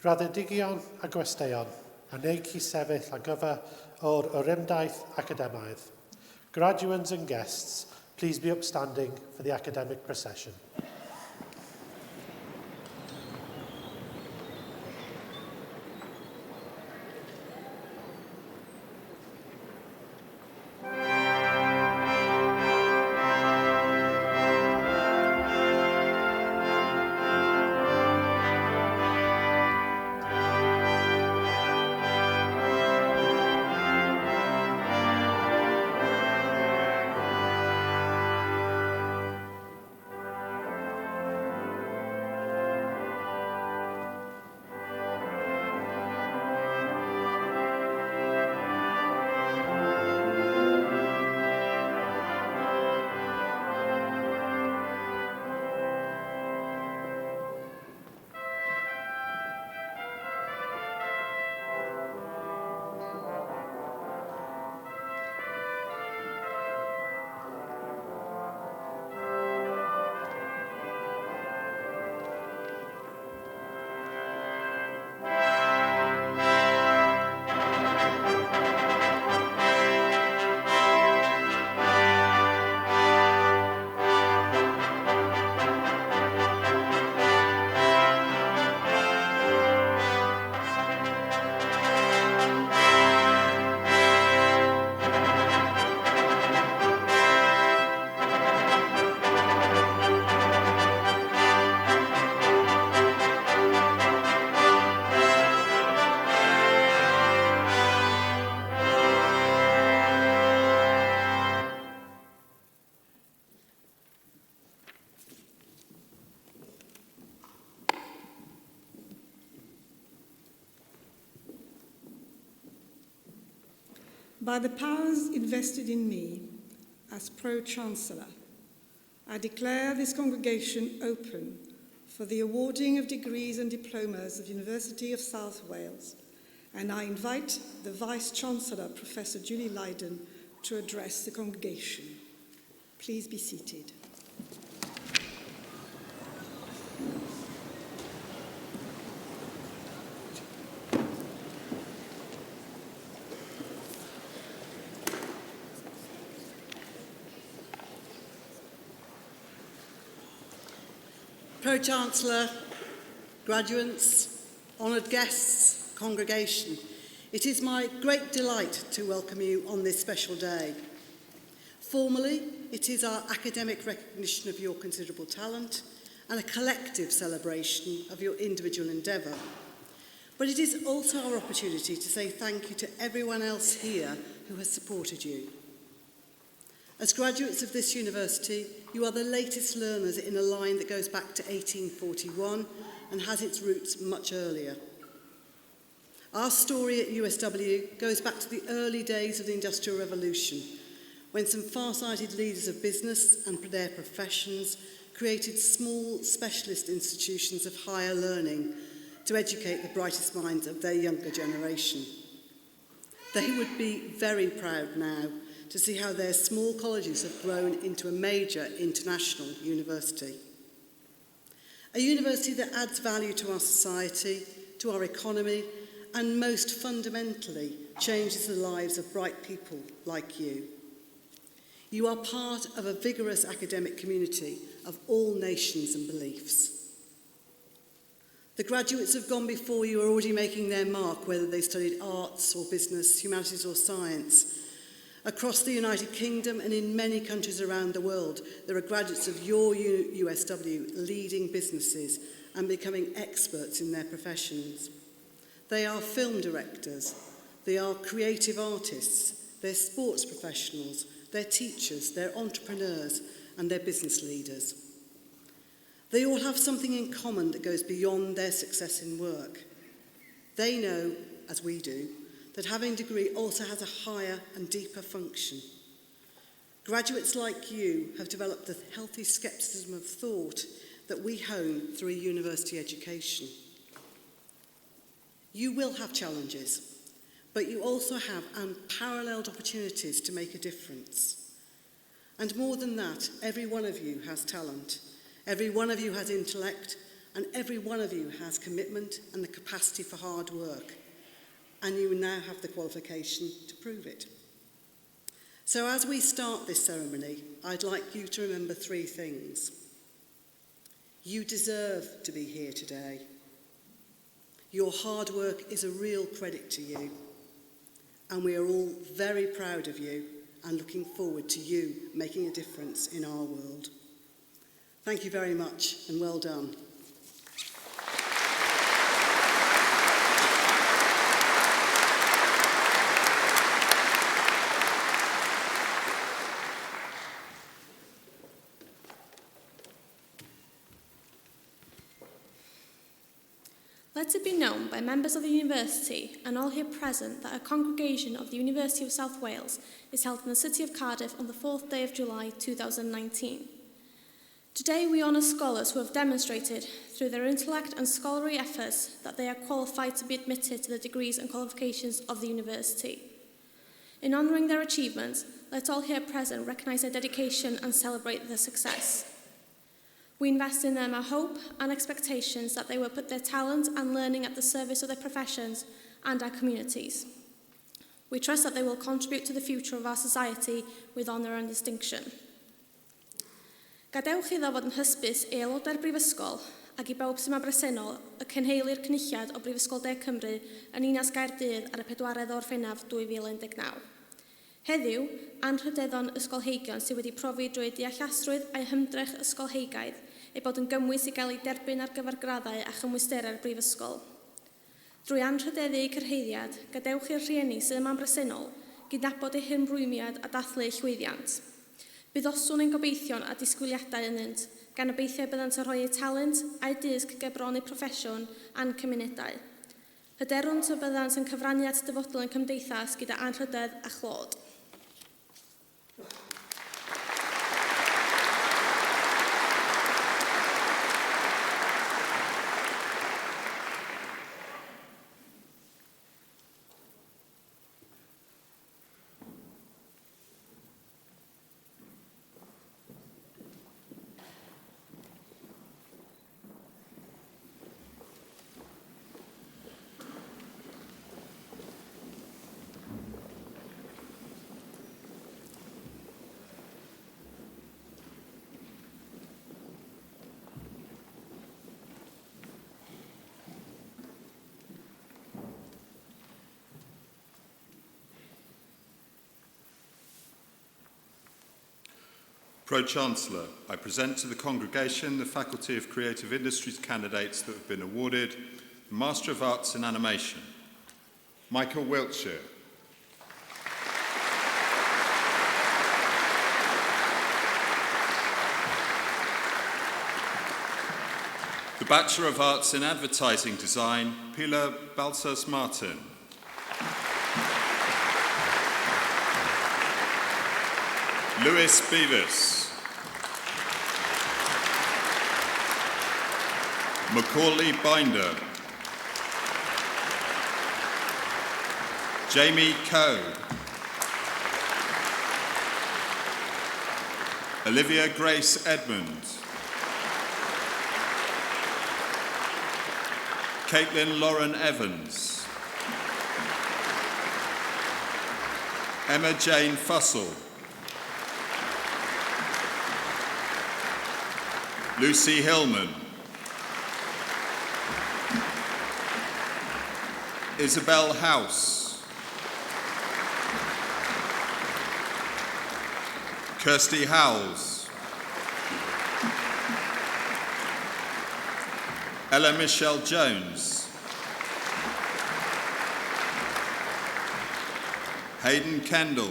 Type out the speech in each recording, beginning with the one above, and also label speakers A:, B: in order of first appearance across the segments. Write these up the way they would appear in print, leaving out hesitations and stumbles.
A: Graddedigion a gwesteion, a neig I sefyll a gyfer o'r orymdaeth academaidd. Graduates and guests, please be upstanding for the academic procession.
B: By the powers invested in me as Pro-Chancellor, I declare this congregation open for the awarding of degrees and diplomas of the University of South Wales, and I invite the Vice-Chancellor, Professor Julie Lydon, to address the congregation. Please be seated.
C: Pro-Chancellor, graduates, honoured guests, congregation, it is my great delight to welcome you on this special day. Formally, it is our academic recognition of your considerable talent and a collective celebration of your individual endeavour. But it is also our opportunity to say thank you to everyone else here who has supported you. As graduates of this university, you are the latest learners in a line that goes back to 1841 and has its roots much earlier. Our story at USW goes back to the early days of the Industrial Revolution, when some far-sighted leaders of business and their professions created small specialist institutions of higher learning to educate the brightest minds of their younger generation. They would be very proud now to see how their small colleges have grown into a major international university. A university that adds value to our society, to our economy, and most fundamentally changes the lives of bright people like you. You are part of a vigorous academic community of all nations and beliefs. The graduates who have gone before you are already making their mark, whether they studied arts or business, humanities or science. Across the United Kingdom and in many countries around the world, there are graduates of your USW leading businesses and becoming experts in their professions. They are film directors, they are creative artists, they're sports professionals, they're teachers, they're entrepreneurs, and they're business leaders. They all have something in common that goes beyond their success in work. They know, as we do, that having a degree also has a higher and deeper function. Graduates like you have developed the healthy scepticism of thought that we hone through a university education. You will have challenges, but you also have unparalleled opportunities to make a difference. And more than that, every one of you has talent. Every one of you has intellect, and every one of you has commitment and the capacity for hard work, and you now have the qualification to prove it. So as we start this ceremony, I'd like you to remember 3 things. You deserve to be here today. Your hard work is a real credit to you, and we are all very proud of you and looking forward to you making a difference in our world. Thank you very much, and well done.
D: Let it be known by members of the University and all here present that a congregation of the University of South Wales is held in the city of Cardiff on the 4th day of July 2019. Today we honour scholars who have demonstrated through their intellect and scholarly efforts that they are qualified to be admitted to the degrees and qualifications of the University. In honouring their achievements, let all here present recognise their dedication and celebrate their success. We invest in them our hope and expectations that they will put their talent and learning at the service of their professions and our communities. We trust that they will contribute to the future of our society with honour and distinction. Gadewch iddo fod yn hysbys aelodau'r Brifysgol ac I bawb sy'n bresennol y cenheili'r cynulliad o Brifysgol De Cymru yn Ninas Gaerdydd ar y 4edd o Orffennaf 2019. Heddiw, anrhydeddon ysgolheigion sydd wedi profi drwy deallasrwydd a'i hymdrech ysgolheigaidd ei bod yn gymwys i gael ei derbyn ar gyfer graddau a chymwysterau'r brifysgol. Drwy anrhydeddu eu cyrheiddiad, gadewch i'r rhieni sydd yma'n bresennol gydnabod eu hymrwymiad a dathlu eu llwyddiant. Bydd oswn ein gobeithion a disgwyliadau ynynt, gan obeithio byddant yn rhoi eu talent a'i dysg gebron eu proffesiwn a'n cymunedau. Hyderwnt y byddant yn cyfrannu at dyfodol yn cymdeithas gyda anrhydedd a chlod.
E: Pro-Chancellor, I present to the congregation the Faculty of Creative Industries candidates that have been awarded the Master of Arts in Animation. Michael Wiltshire. The Bachelor of Arts in Advertising Design, Pilar Balsas Martin. Lewis Beavis. Macaulay Binder. Jamie Coe. Olivia Grace Edmond. Caitlin Lauren Evans. Emma Jane Fussell. Lucy Hillman. Isabel House. Kirsty Howells. Ella Michelle Jones. Hayden Kendall.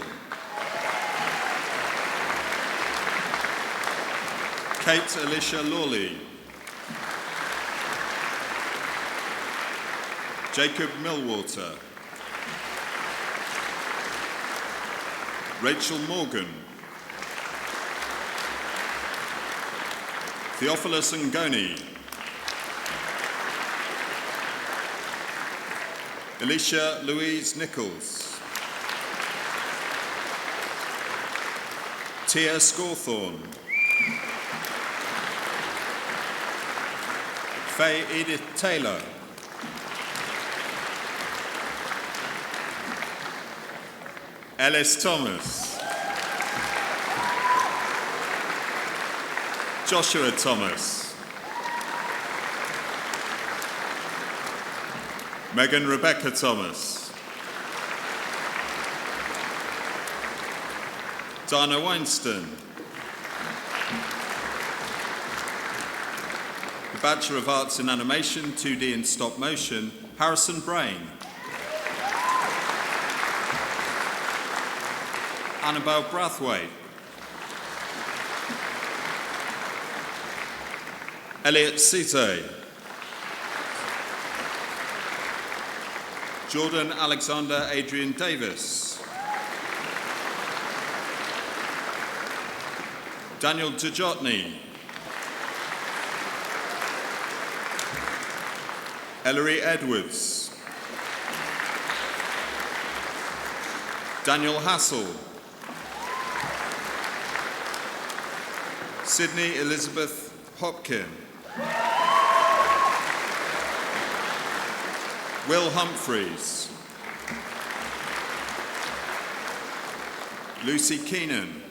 E: Kate Alicia Lawley. Jacob Millwater. Rachel Morgan. Theophilus Ngoni. Alicia Louise Nichols. Tia Scorthorne. Faye Edith Taylor. Ellis Thomas. Joshua Thomas. Megan Rebecca Thomas. Dana Weinstein. The Bachelor of Arts in Animation, 2D and Stop Motion, Harrison Brain. Annabelle Brathwaite. Elliot Cite. Jordan Alexander Adrian Davis. Daniel Djotny. Ellery Edwards. Daniel Hassel. Sydney Elizabeth Hopkin. Will Humphreys. Lucy Keenan.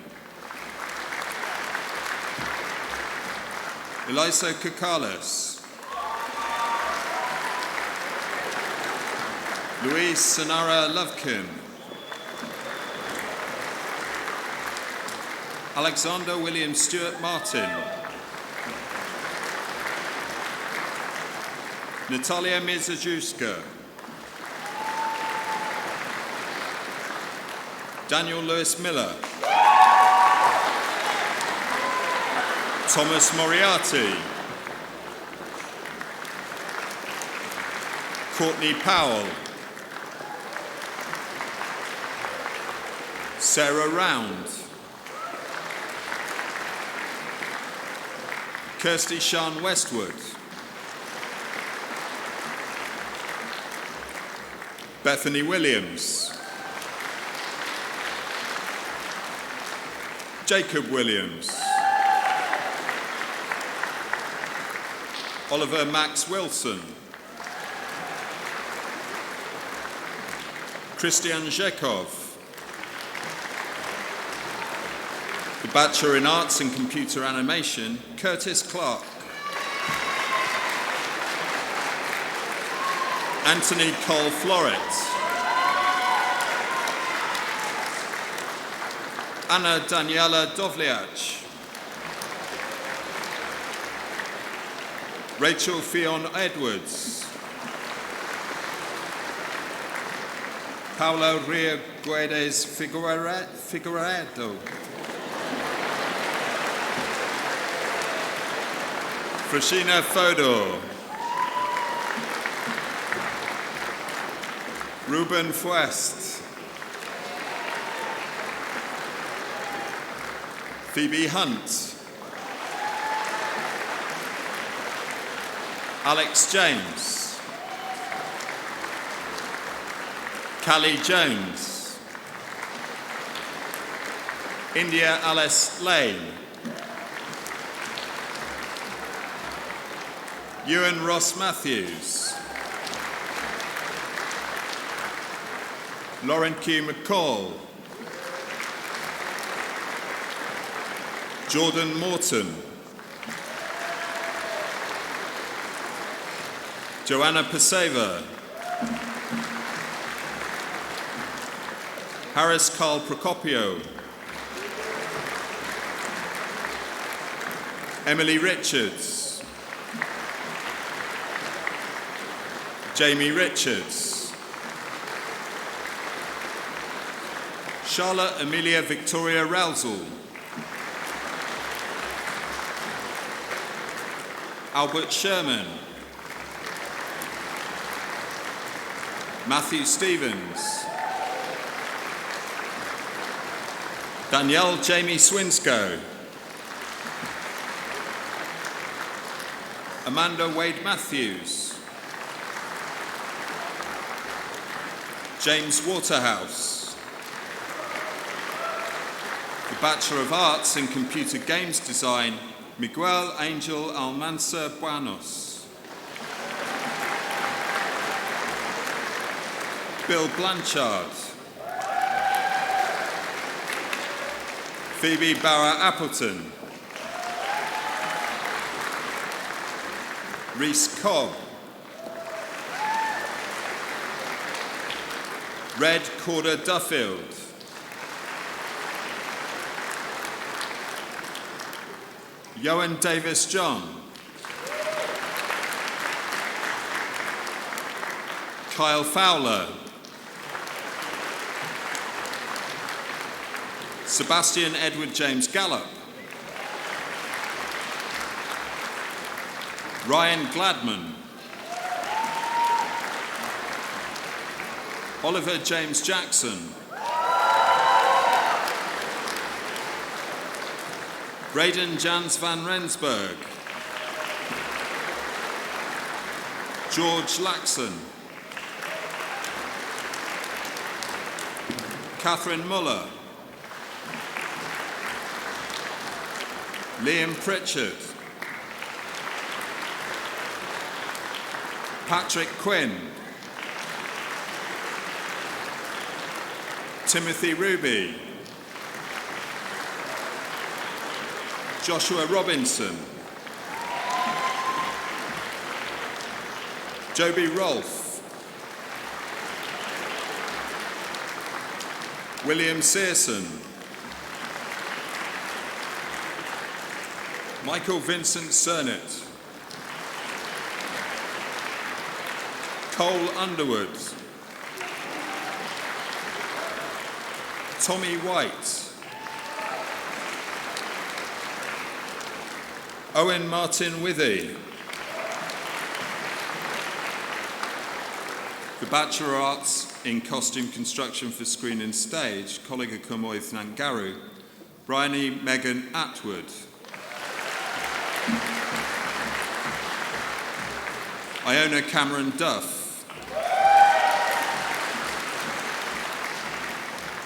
E: Elisa Kakalis. Louise Sonara Lovekin. Alexander William Stewart Martin. Natalia Mirzajewska. Daniel Lewis Miller. Thomas Moriarty. Courtney Powell. Sarah Round. Kirsty Sean Westwood. Bethany Williams. Jacob Williams. Oliver Max Wilson. Christian Zhekov. The Bachelor in Arts and Computer Animation, Curtis Clark. Anthony Cole Floret. Anna Daniela Dovliach. Rachel Fionn Edwards. Paulo Ria Guedes Figueiredo. Frashina Fodor. Ruben Fuest. Phoebe Hunt. Alex James. Callie Jones. India Alice Lane. Ewan Ross Matthews. Lauren Q. McCall. Jordan Morton. Joanna Paseva. Harris Carl Procopio. Emily Richards. Jamie Richards. Charlotte Amelia Victoria Rousel. Albert Sherman. Matthew Stevens. Danielle Jamie Swinscoe. Amanda Wade Matthews. James Waterhouse. The Bachelor of Arts in Computer Games Design, Miguel Angel Almanza Buenos. Bill Blanchard. Phoebe Bauer-Appleton. Rhys Cobb. Red Corder Duffield. Johan Davis John. Kyle Fowler. Sebastian Edward James Gallup. Ryan Gladman. Oliver James Jackson. Braden Jans van Rensburg. George Laxon. Catherine Muller. Liam Pritchard. Patrick Quinn. Timothy Ruby. Joshua Robinson. Joby Rolfe. William Searson. Michael Vincent Cernett. Cole Underwood. Tommy White. Owen Martin Withy. The Bachelor of Arts in Costume Construction for Screen and Stage, Colega Cymoedd Nangaru, Bryony Megan Atwood. Iona Cameron Duff.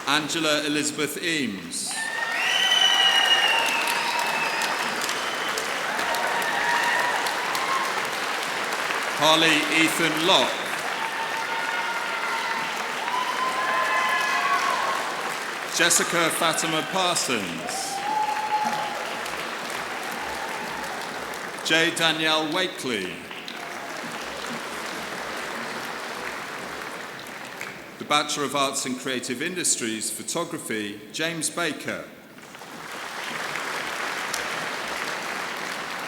E: Angela Elizabeth Eames. Harley Ethan Locke. Jessica Fatima Parsons. J. Danielle Wakely. The Bachelor of Arts in Creative Industries, Photography, James Baker.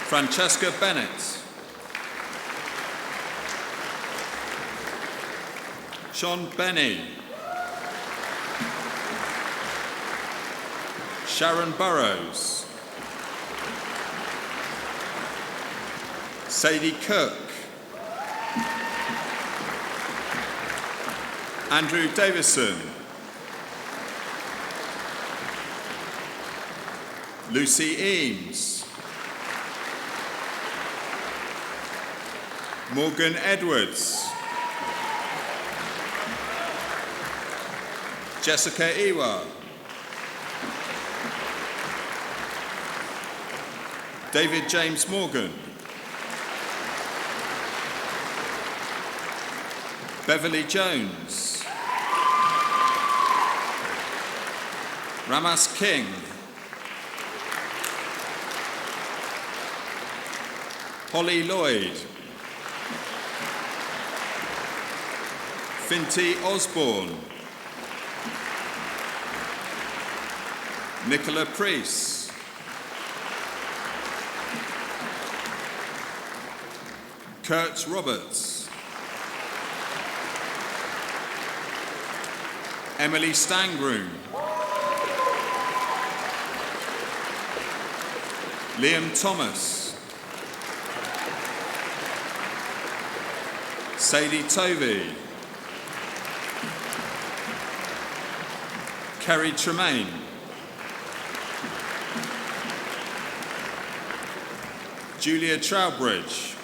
E: Francesca Bennett. Sean Benny. Sharon Burrows. Sadie Cook. Andrew Davison. Lucy Eames. Morgan Edwards. Jessica Iwa. David James Morgan. Beverly Jones. Ramas King. Holly Lloyd. Finty Osborne. Nicola Priest. Kurt Roberts. Emily Stangroom. Liam Thomas. Sadie Tovey. Kerry Tremaine. Julia Trowbridge.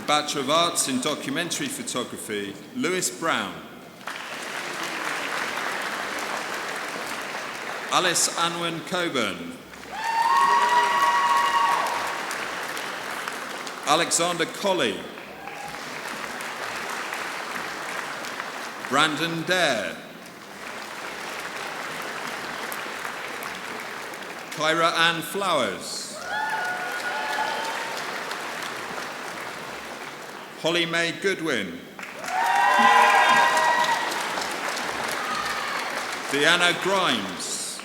E: Bachelor of Arts in Documentary Photography, Lewis Brown. Alice Anwen Coburn. Alexander Colley. Brandon Dare. Kyra Ann Flowers. Holly Mae Goodwin. Deanna Grimes.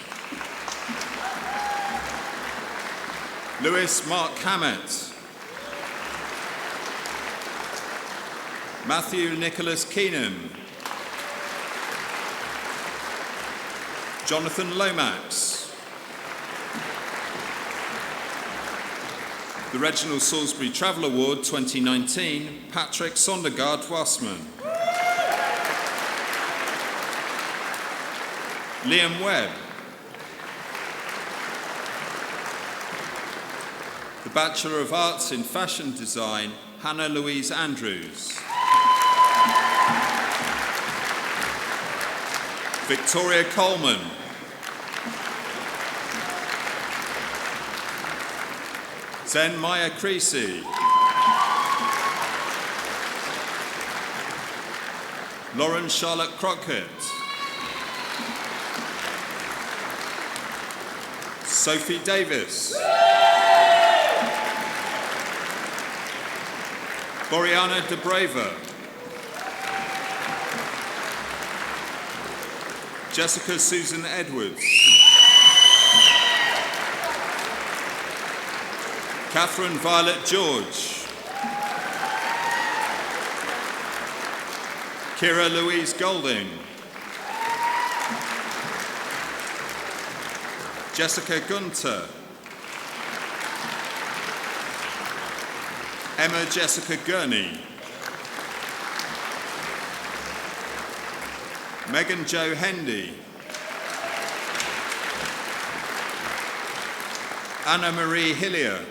E: Lewis Mark Hammett. Matthew Nicholas Keenan. Jonathan Lomax. The Reginald Salisbury Travel Award 2019, Patrick Sondergaard Wassman. Liam Webb. The Bachelor of Arts in Fashion Design, Hannah Louise Andrews. Victoria Coleman. Zen Maya Creasy. Lauren Charlotte Crockett. Sophie Davis. Boriana De Brava. Jessica Susan Edwards. Catherine Violet George. Kira Louise Golding. Jessica Gunter. Emma Jessica Gurney. Megan Jo Hendy. Anna Marie Hillier.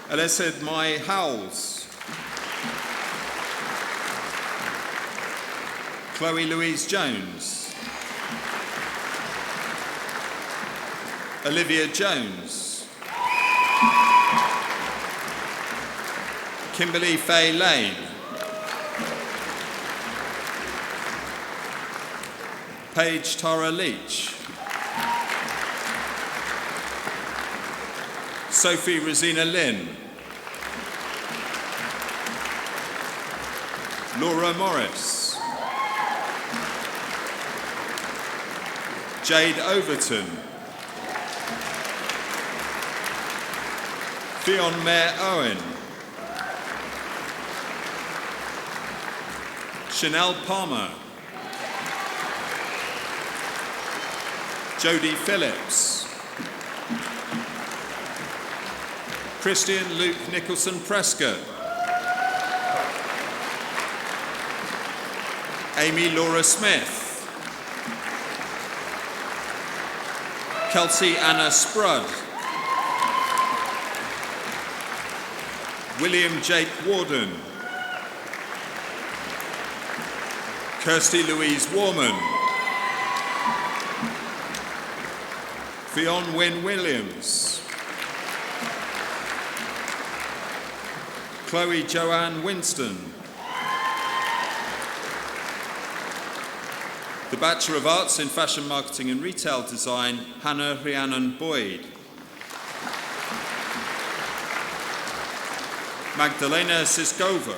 E: Elesed Mai Howells. Chloe Louise Jones. Olivia Jones. Kimberly Faye Lane. Paige Tara Leach. Sophie Rosina Lynn. Laura Morris. Jade Overton. Fionn Mayer Owen. Chanel Palmer. Jodie Phillips. Christian Luke Nicholson Prescott. Amy Laura Smith. Kelsey Anna Sprud. William Jake Warden. Kirsty Louise Warman. Fionn Wynne Williams. Chloe Joanne Winston. The Bachelor of Arts in Fashion Marketing and Retail Design, Hannah Rhiannon Boyd. Magdalena Siskova.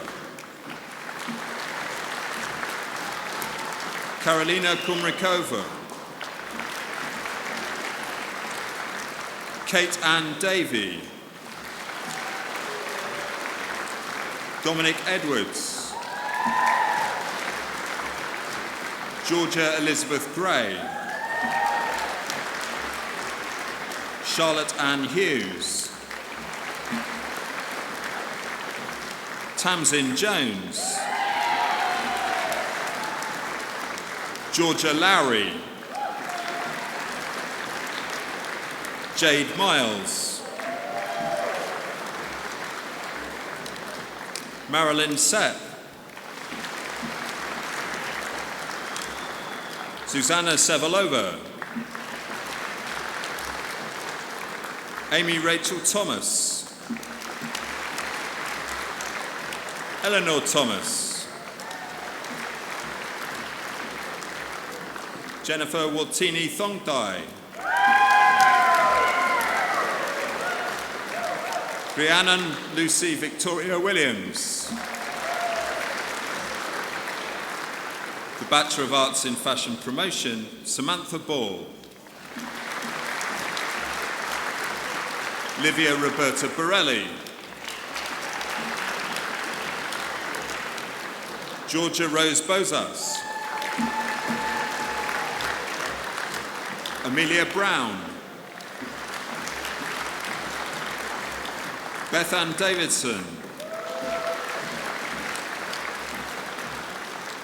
E: Karolina Kumrikova. Kate Ann Davey. Dominic Edwards. Georgia Elizabeth Gray. Charlotte Ann Hughes. Tamsin Jones. Georgia Lowry. Jade Miles. Marilyn Sepp. Susanna Sevalova. Amy Rachel Thomas. Eleanor Thomas. Jennifer Waltini Thongdai. Rhiannon Lucy Victoria Williams. The Bachelor of Arts in Fashion Promotion, Samantha Ball. Livia Roberta Borelli. Georgia Rose Bozas. Amelia Brown. Beth Ann Davidson.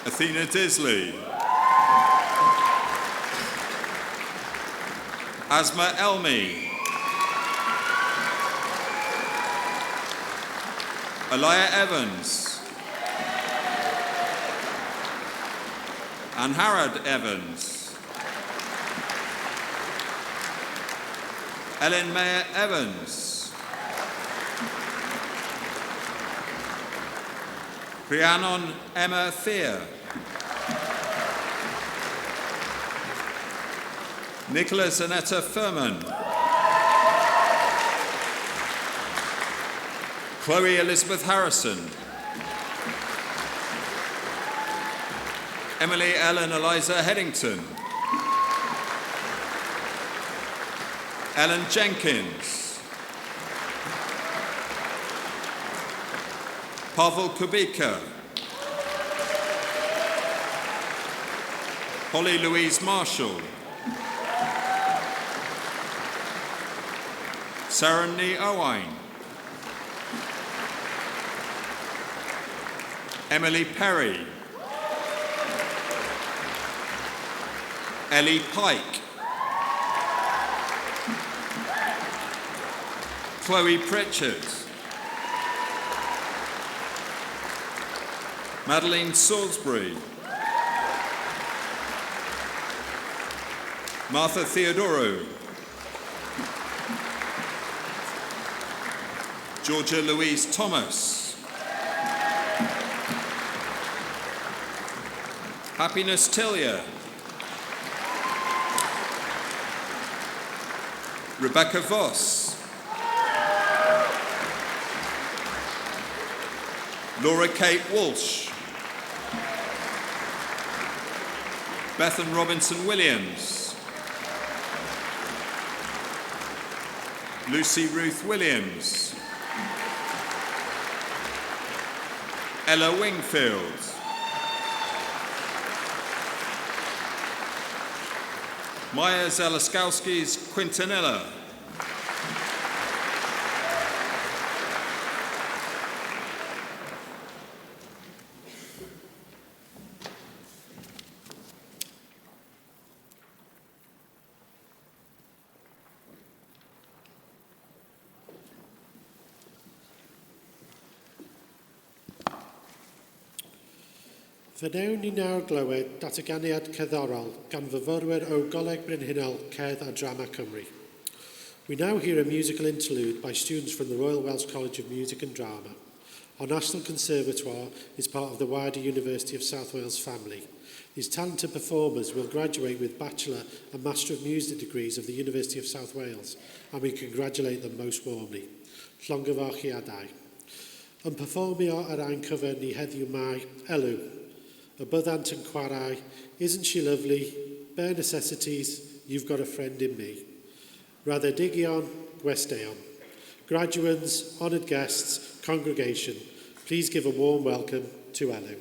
E: Athena Disley. Asma Elmi. Alaya Evans. Anharad Evans. Ellen Mayer Evans. Rhiannon Emma Fear. Nicola Zanetta Furman. Chloe Elizabeth Harrison. Emily Ellen Eliza Headington. Ellen Jenkins. Pavel Kubika. Holly Louise Marshall. Sarah Nee Owain. Emily Perry. Ellie Pike. Chloe Pritchard. Madeline Salisbury. Martha Theodoro. Georgia Louise Thomas. Happiness Tillier. Rebecca Voss. Laura Kate Walsh. Bethan Robinson Williams. Lucy Ruth Williams. Ella Wingfield. Maya Zelaskowski's Quintanilla.
A: Fe wnawn ni nawr glywed dataganiad cerddorol gan fyfyrwyr o Goleg Brynhawn Cerdd a Drama Cymru. We now hear a musical interlude by students from the Royal Welsh College of Music and Drama. Our National Conservatoire is part of the wider University of South Wales family. These talented performers will graduate with Bachelor and Master of Music degrees of the University of South Wales, and we congratulate them most warmly. Llongyfarchiadau. Yn perfformio ar ein cyfer ni heddiw mai, Elw. A byddant yn chwarae, isn't she lovely? Bare necessities, you've got a friend in me. Raddedigion, gwesteion. Graduands, honoured guests, congregation, please give a warm welcome to Elw.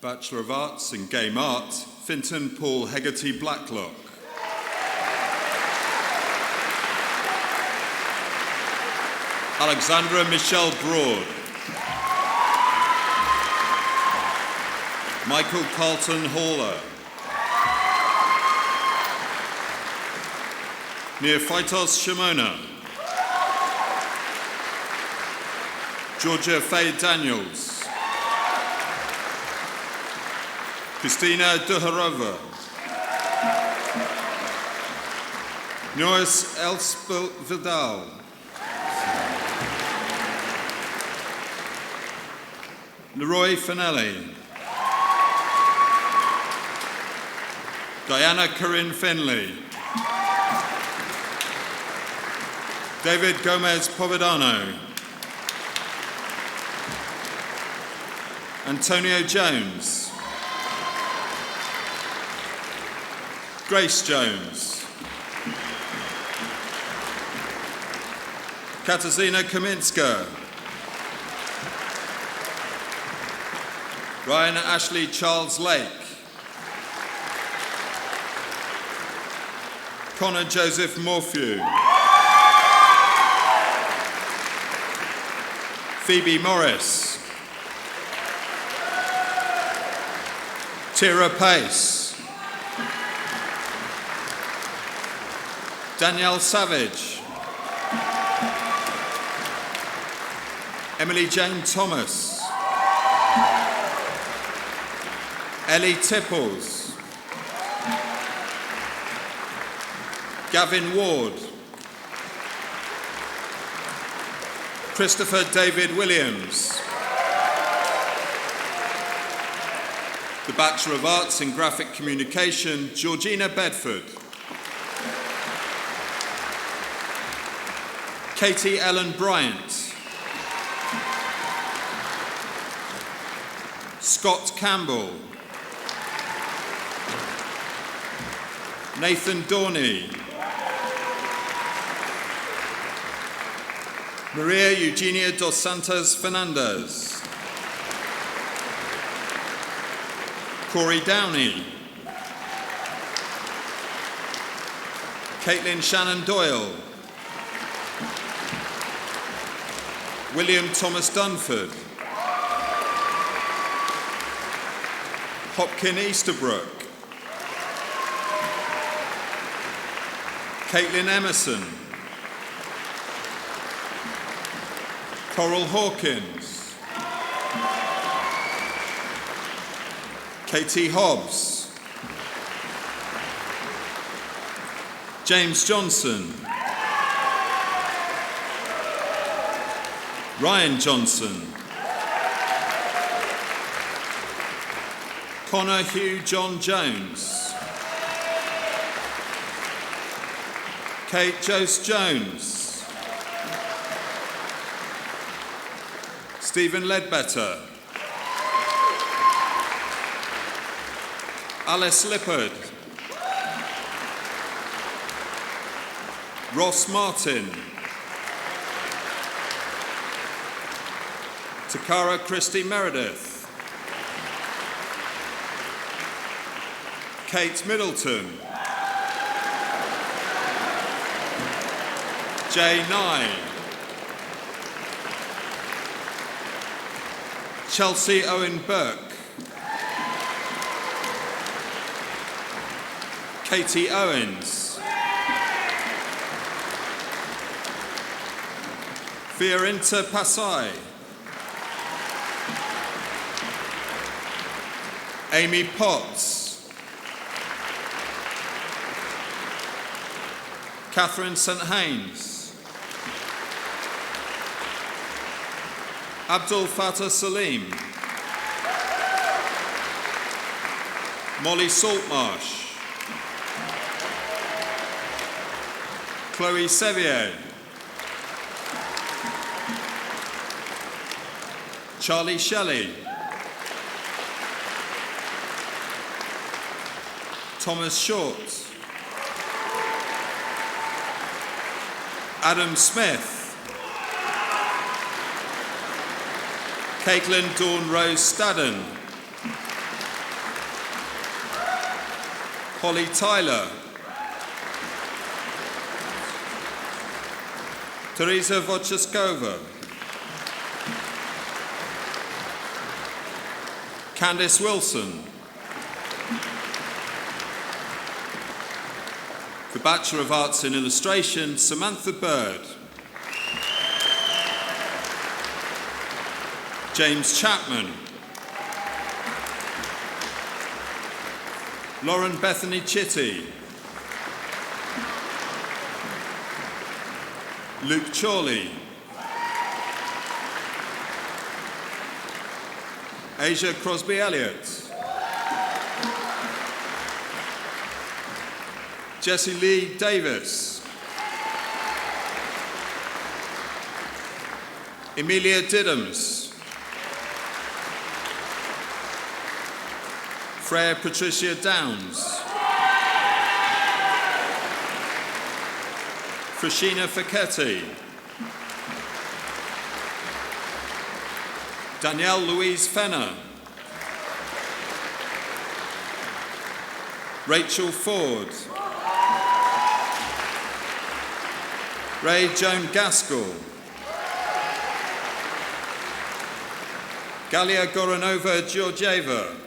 E: Bachelor of Arts in Game Art, Finton Paul Hegarty Blacklock. Alexandra Michelle Broad. Michael Carlton Haller. Neophytos Shimona. Georgia Faye Daniels. Christina Duharova. Norris Elspelt Vidal. Leroy Finelli. Diana Corinne Finley. David Gomez Povedano. Antonio Jones. Grace Jones. Katarzyna Kaminska. Ryan Ashley Charles Lake. Connor Joseph Morphew. Phoebe Morris. Tira Pace. Danielle Savage. Emily Jane Thomas. Ellie Tipples. Gavin Ward. Christopher David Williams. The Bachelor of Arts in Graphic Communication, Georgina Bedford. Katie Ellen Bryant. Scott Campbell. Nathan Dorney. Maria Eugenia dos Santos Fernandez. Corey Downey. Caitlin Shannon Doyle. William Thomas Dunford. Hopkin Easterbrook. Caitlin Emerson. Coral Hawkins. Katie Hobbs. James Johnson. Ryan Johnson. Connor Hugh John Jones. Kate Jose Jones. Stephen Ledbetter. Alice Lippard. Ross Martin. Takara Christie Meredith. Kate Middleton. Jay Nye. Chelsea Owen Burke. Katie Owens. Fiorinta Pasai. Amy Potts. Catherine St. Haynes. Abdul Fattah Salim. Molly Saltmarsh. Chloe Sevier. Charlie Shelley. Thomas Short. Adam Smith. Caitlin Dawn Rose Stadden. Holly Tyler. Teresa Wojciechova. Candice Wilson. The Bachelor of Arts in Illustration, Samantha Bird. James Chapman. Lauren Bethany Chitty. Luke Chorley. Asia Crosby Elliott. Jessie Lee Davis. Emilia Diddams. Freya Patricia Downs. Frashina Facchetti. Danielle Louise Fenner. Rachel Ford. Ray Joan Gaskell. Galia Goranova Georgieva.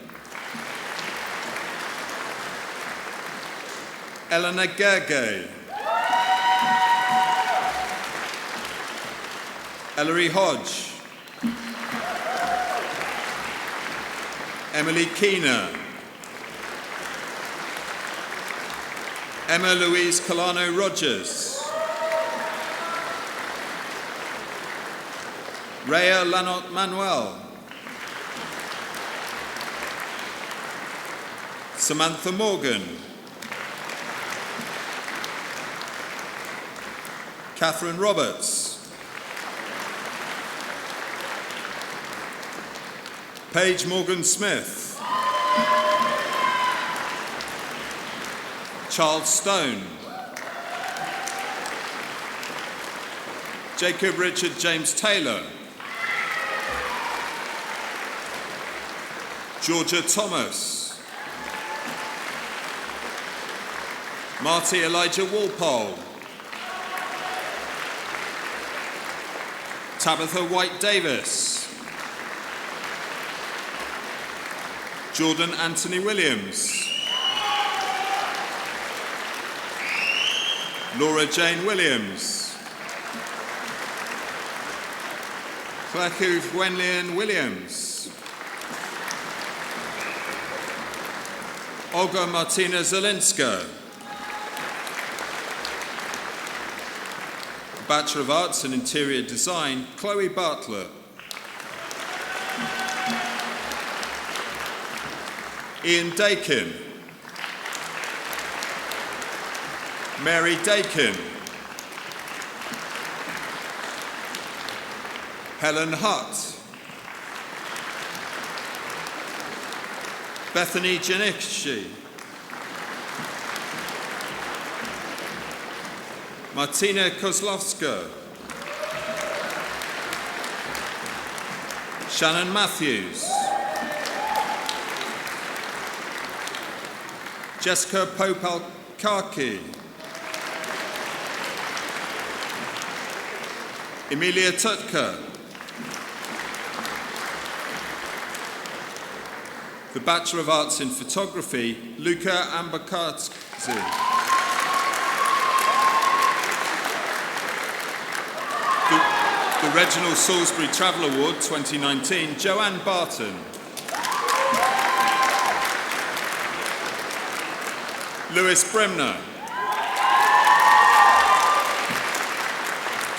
E: Elena Gergely. Ellery Hodge. Emily Keener. Emma Louise Colano Rogers. Rhea Lanot Manuel. Samantha Morgan. Catherine Roberts. Paige Morgan Smith. Charles Stone. Jacob Richard James Taylor. Georgia Thomas. Marty Elijah Walpole. Tabitha White Davis. Jordan Anthony Williams. Laura Jane Williams. Kleku Gwenlyan Williams. Olga Martina Zelinska. Bachelor of Arts in Interior Design, Chloe Bartlett. Ian Dakin. Mary Dakin. Helen Hutt. Bethany Janikshi. Martina Kozlowska. Shannon Matthews. Jessica Popalkaki. Emilia Tutka. The Bachelor of Arts in Photography, Luca Ambakadze. The Reginald Salisbury Travel Award 2019, Joanne Barton. Lewis Bremner.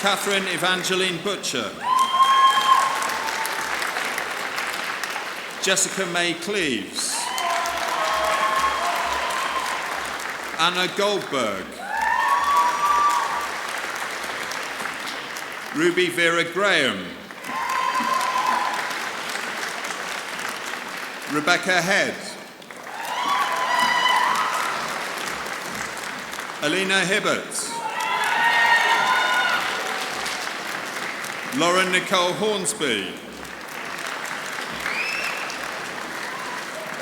E: Catherine Evangeline Butcher. Jessica May Cleaves. Anna Goldberg. Ruby Vera Graham. Rebecca Head. Alina Hibbert. Lauren Nicole Hornsby.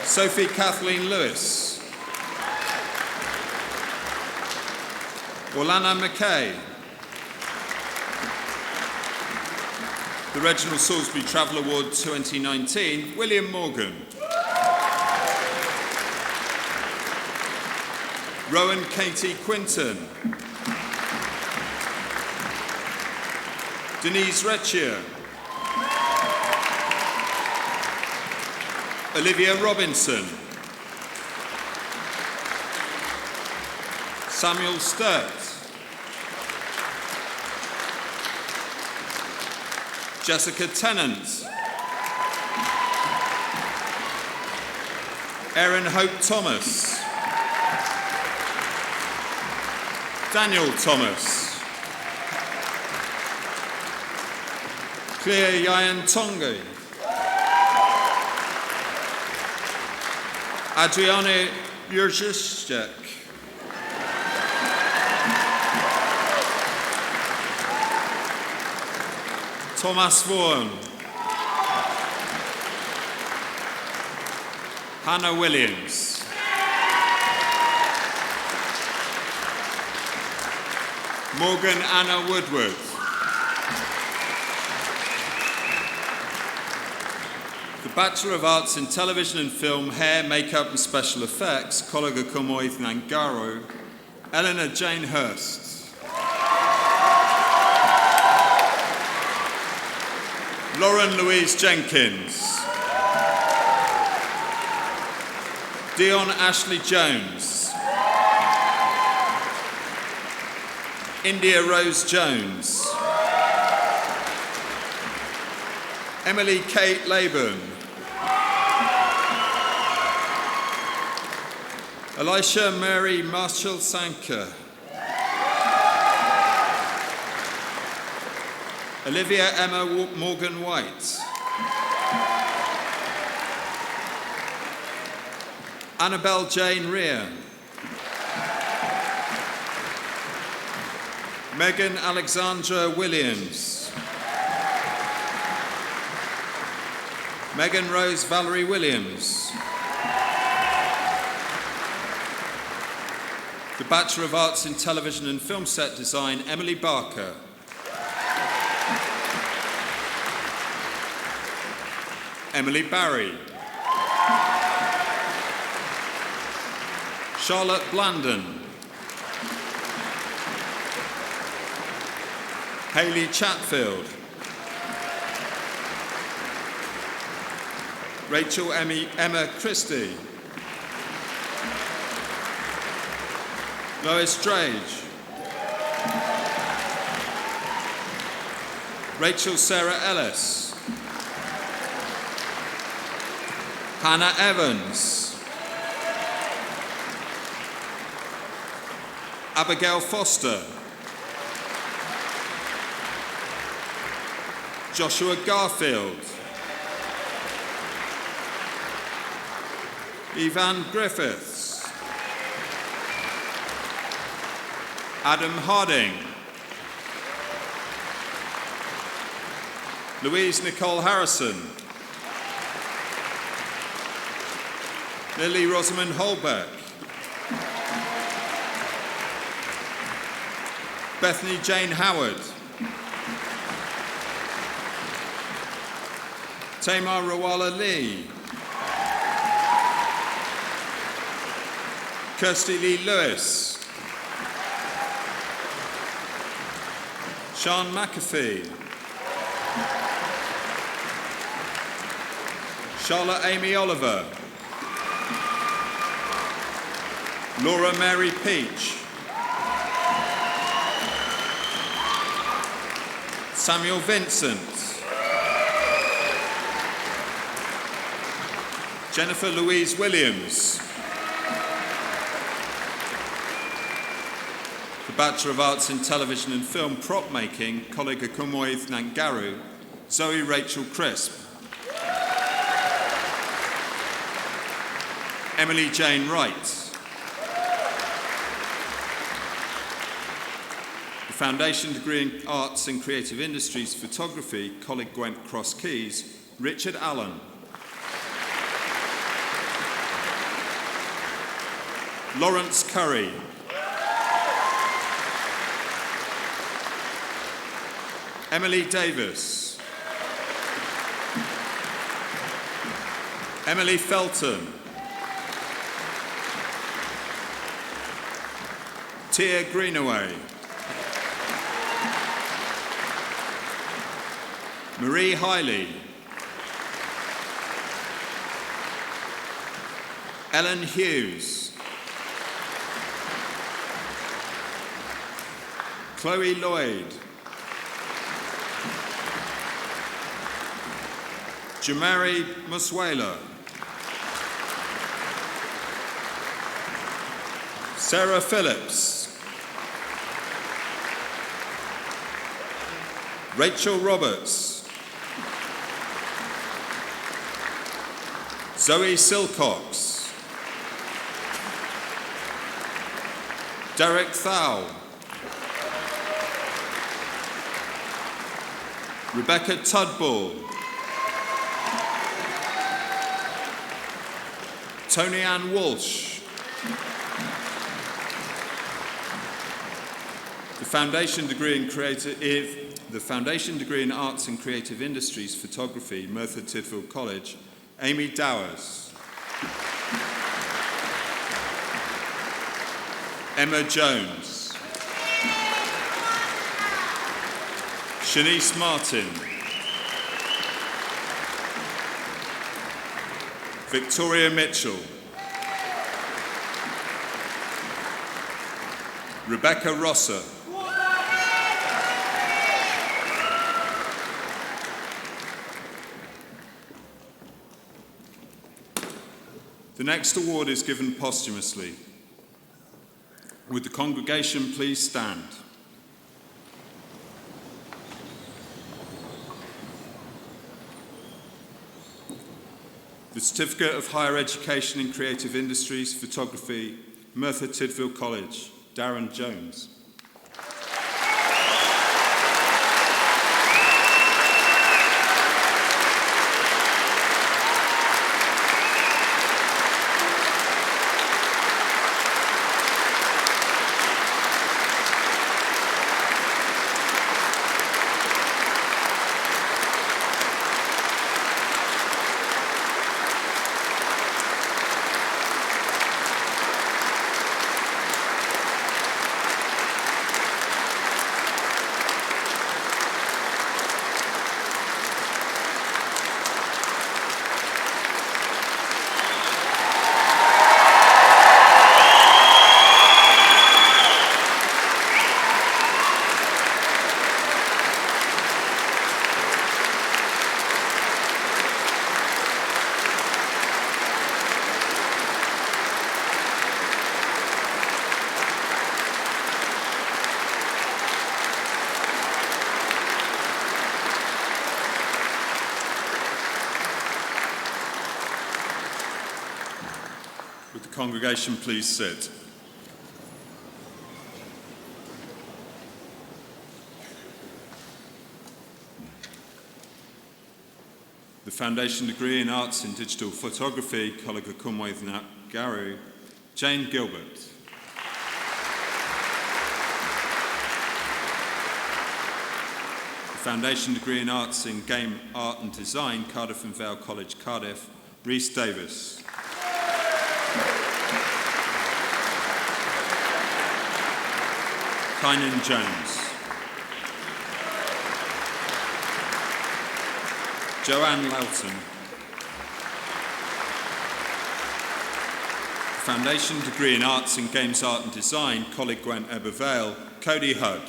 E: Sophie Kathleen Lewis. Orlana McKay. The Reginald Salisbury Travel Award 2019, William Morgan. Rowan Katie Quinton. Denise Retchier. Olivia Robinson. Samuel Sturt. Jessica Tennant. Erin Hope Thomas. Daniel Thomas. Claire Yayan Tongi. Adriana Jurzyszek. Thomas Vaughan. Hannah Williams. Morgan Anna Woodward. The Bachelor of Arts in Television and Film, Hair, Makeup and Special Effects, Colega Cymoedd Nangaro, Eleanor Jane Hurst. Lauren Louise Jenkins. Dion Ashley Jones. India Rose Jones. Emily Kate Laban. Elisha Mary Marshall Sanker. Olivia Emma Morgan White. Annabelle Jane Rear. Megan Alexandra Williams. Megan Rose Valerie Williams. The Bachelor of Arts in Television and Film Set Design, Emily Barker. Emily Barry. Charlotte Blandon. Hayley Chatfield. Rachel Emma Christie. Lois Drage. Rachel Sarah Ellis. Hannah Evans. Abigail Foster. Joshua Garfield. Evan Griffiths. Adam Harding. Louise Nicole Harrison. Lily Rosamond Holbeck. Bethany Jane Howard. Tamar Rawala Lee. Kirsty Lee Lewis. Sean McAfee. Charlotte Amy Oliver. Laura Mary Peach. Samuel Vincent. Jennifer Louise Williams. The Bachelor of Arts in Television and Film Prop Making, Colega Cymoedd Nangaro, Zoe Rachel Crisp. Emily Jane Wright. The Foundation Degree in Arts and Creative Industries Photography, Coleg Gwent Cross Keys, Richard Allen. Lawrence Curry. Emily Davis. Emily Felton. Tia Greenaway. Marie Hiley. Ellen Hughes. Chloe Lloyd. Jamari Muswela. Sarah Phillips. Rachel Roberts. Zoe Silcox. Derek Thau. Rebecca Tudball. Tony Ann Walsh. The Foundation Degree in Arts and Creative Industries Photography, Merthyr Tydfil College, Amy Dowers. Emma Jones. Shanice Martin. Victoria Mitchell. Rebecca Rosser. The next award is given posthumously. Would the congregation please stand? The Certificate of Higher Education in Creative Industries, Photography, Merthyr Tydfil College, Darren Jones. Congregation, please sit. The Foundation Degree in Arts and Digital Photography, Coleg y Cymwaith Garu, Jane Gilbert. The Foundation Degree in Arts in Game Art and Design, Cardiff and Vale College, Cardiff, Rhys Davis. Kynan Jones. Joanne Loughton. Foundation Degree in Arts in Games Art and Design, Coleg Gwent Ebervale, Cody Hudd.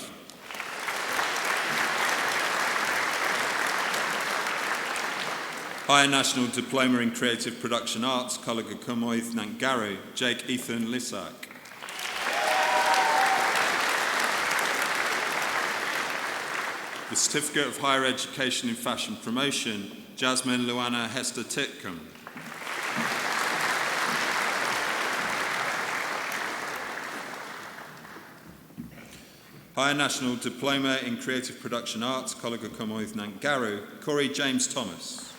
E: Higher National Diploma in Creative Production Arts, Coleg y Cymwaith Nantgarw, Jake Ethan Lissack. The Certificate of Higher Education in Fashion Promotion, Jasmine Luana Hester Titcombe. Higher National Diploma in Creative Production Arts, Coleg y Cymwaith Nantgarw, Corey James Thomas.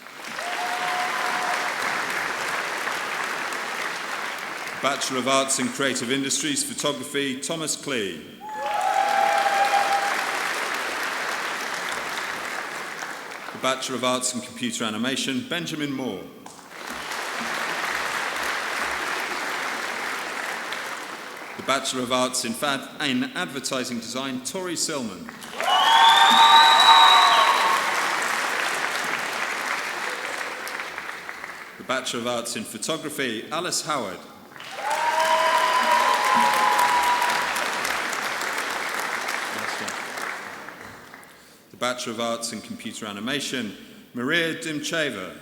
E: Bachelor of Arts in Creative Industries, Photography, Thomas Clee. The Bachelor of Arts in Computer Animation, Benjamin Moore. The Bachelor of Arts in Advertising Design, Tori Silman. The Bachelor of Arts in Photography, Alice Howard. The Bachelor of Arts in Computer Animation, Maria Dimcheva.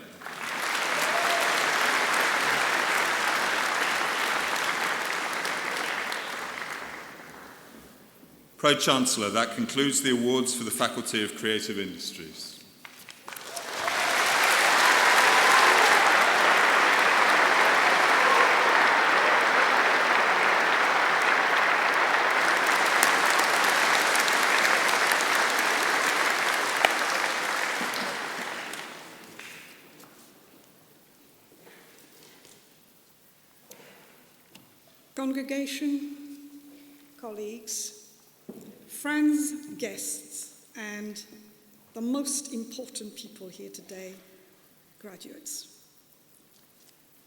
E: Pro-Chancellor, that concludes the awards for the Faculty of Creative Industries.
B: Congregation, colleagues, friends, guests, and the most important people here today, graduates.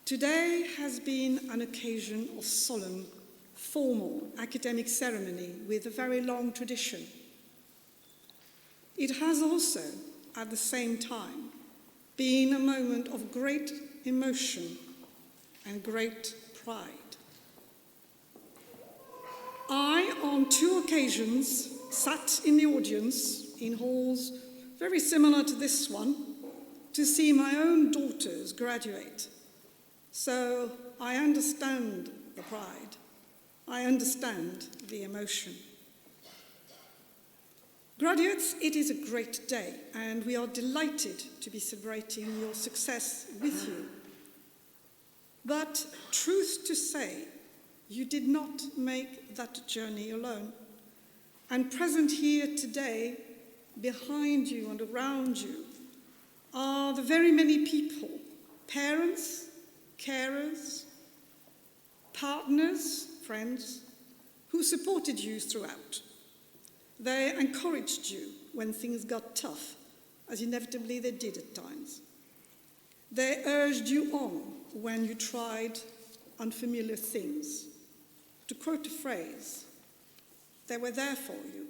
B: Today has been an occasion of solemn, formal academic ceremony with a very long tradition. It has also, at the same time, been a moment of great emotion and great pride. I, on 2 occasions, sat in the audience in halls very similar to this one to see my own daughters graduate. So I understand the pride. I understand the emotion. Graduates, it is a great day, and we are delighted to be celebrating your success with you. But truth to say, you did not make that journey alone. And present here today, behind you and around you, are the very many people, parents, carers, partners, friends, who supported you throughout. They encouraged you when things got tough, as inevitably they did at times. They urged you on when you tried unfamiliar things. To quote a phrase, they were there for you.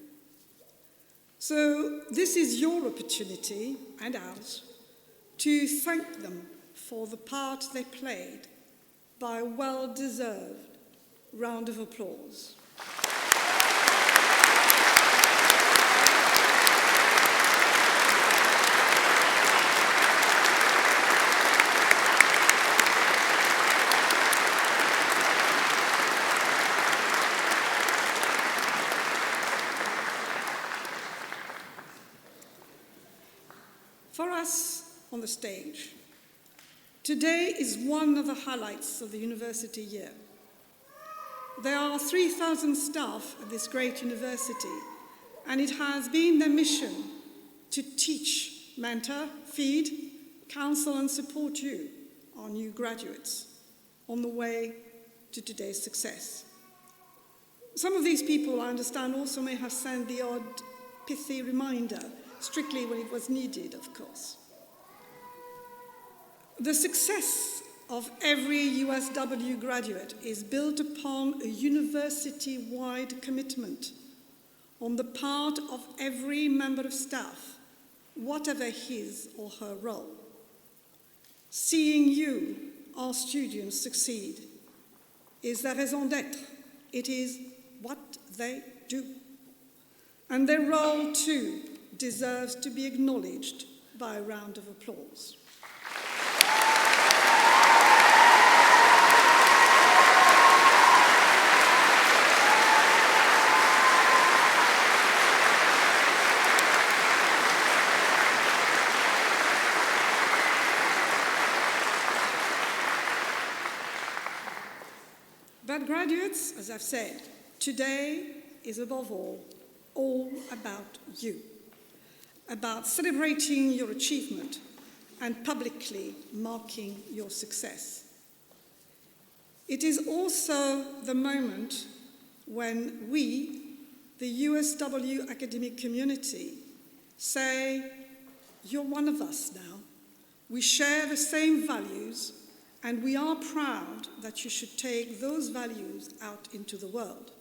B: So this is your opportunity, and ours, to thank them for the part they played by a well-deserved round of applause. For us on the stage, today is one of the highlights of the university year. There are 3,000 staff at this great university, and it has been their mission to teach, mentor, feed, counsel, and support you, our new graduates, on the way to today's success. Some of these people, I understand, also may have sent the odd pithy reminder, strictly when it was needed, of course. The success of every USW graduate is built upon a university-wide commitment on the part of every member of staff, whatever his or her role. Seeing you, our students, succeed is their raison d'être. It is what they do. And their role, too, deserves to be acknowledged by a round of applause. But graduates, as I've said, today is above all about you. About celebrating your achievement and publicly marking your success. It is also the moment when we, the USW academic community, say, You're one of us now. We share the same values, and we are proud that you should take those values out into the world.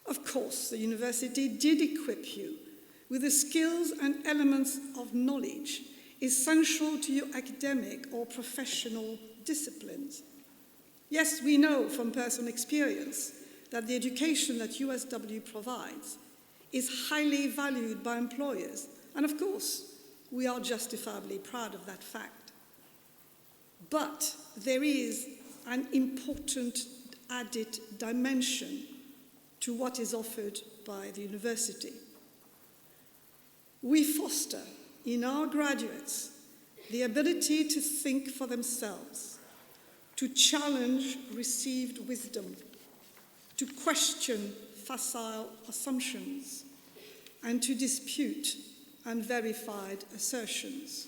B: Of course, the university did equip you with the skills and elements of knowledge essential to your academic or professional disciplines. Yes, we know from personal experience that the education that USW provides is highly valued by employers, and of course, we are justifiably proud of that fact. But there is an important added dimension to what is offered by the university. We foster in our graduates the ability to think for themselves, to challenge received wisdom, to question facile assumptions, and to dispute unverified assertions.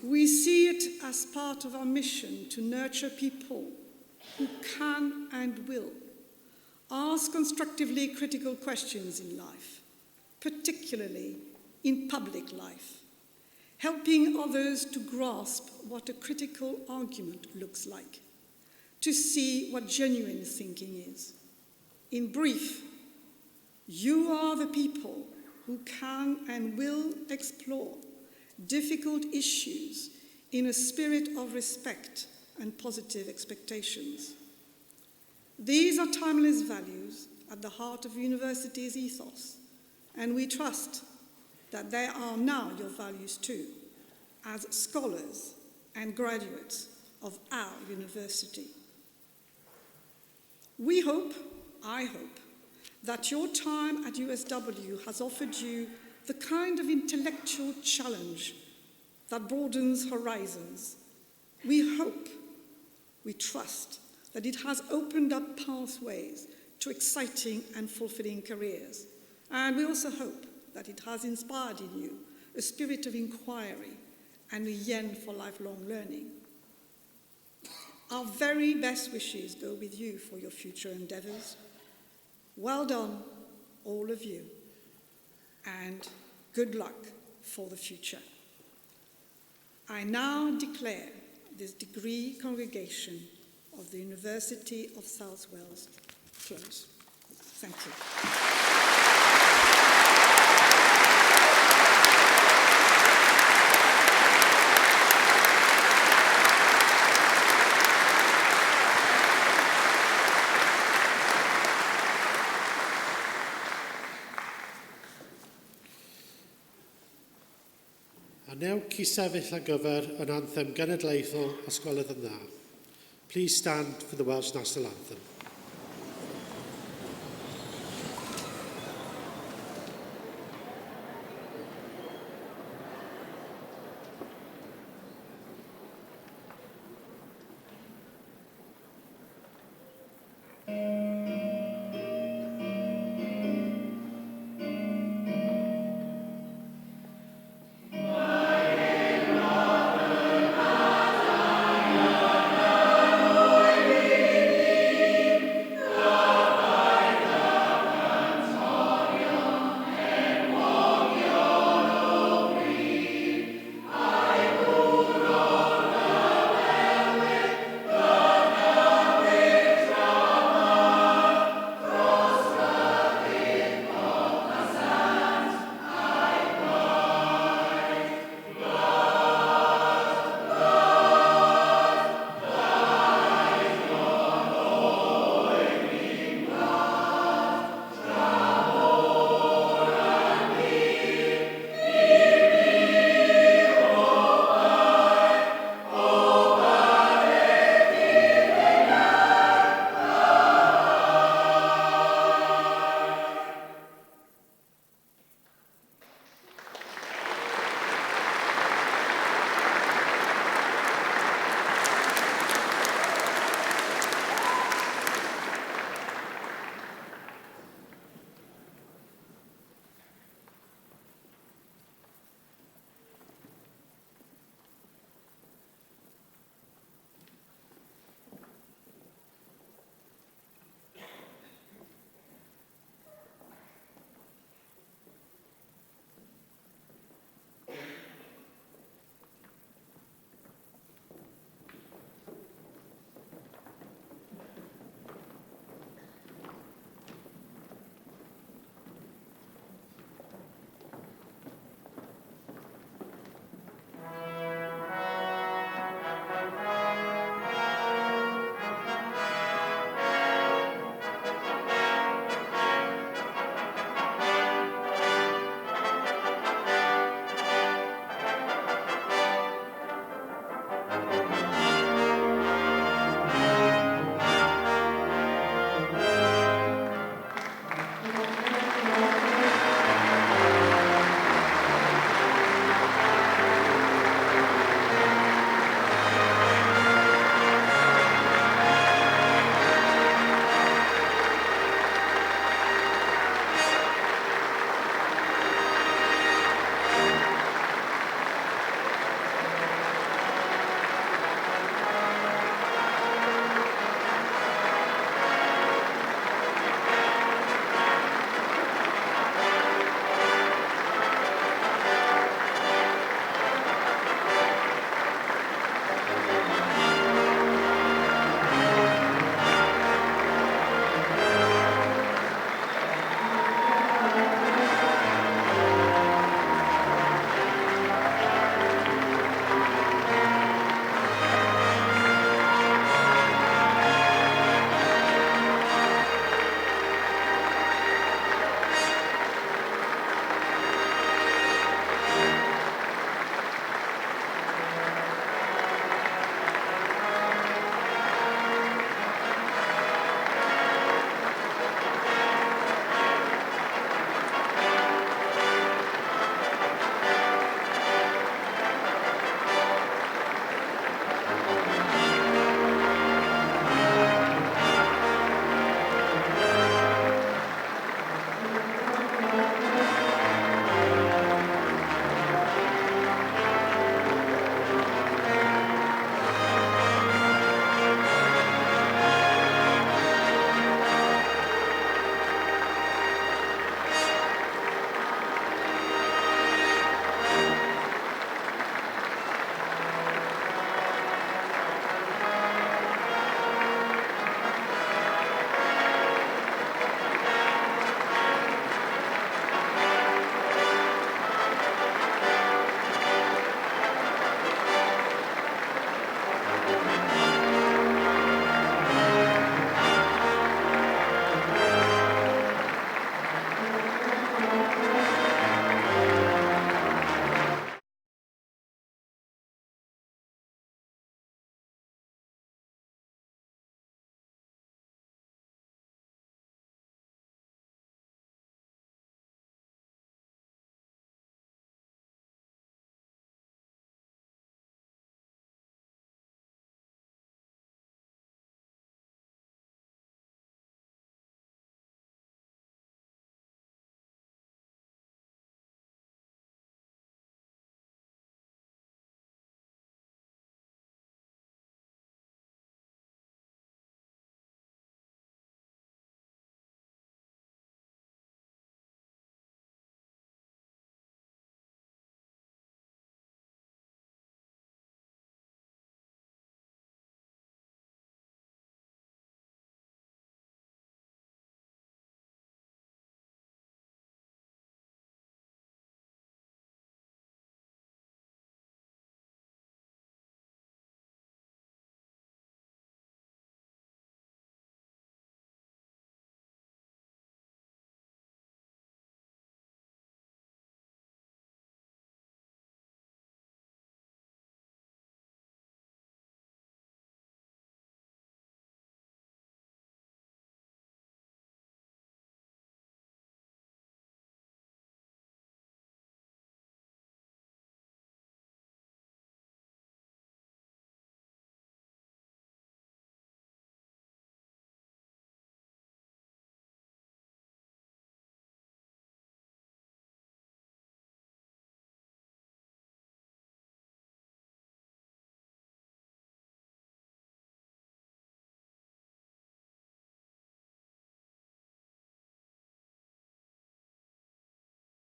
B: We see it as part of our mission to nurture people who can and will ask constructively critical questions in life, particularly in public life, helping others to grasp what a critical argument looks like, to see what genuine thinking is. In brief, you are the people who can and will explore difficult issues in a spirit of respect and positive expectations. These are timeless values at the heart of the university's ethos, and we trust that they are now your values too, as scholars and graduates of our university. We hope, I hope, that your time at USW has offered you the kind of intellectual challenge that broadens horizons. We hope, we trust, that it has opened up pathways to exciting and fulfilling careers. And we also hope that it has inspired in you a spirit of inquiry and a yen for lifelong learning. Our very best wishes go with you for your future endeavours. Well done, all of you, and good luck for the future. I now declare this degree congregation of the University of South Wales closed. Thank you.
A: A newch I sefyll ar gyfer yn anthem genedlaethol Ysgoledd yn Dda. Please stand for the Welsh National Anthem.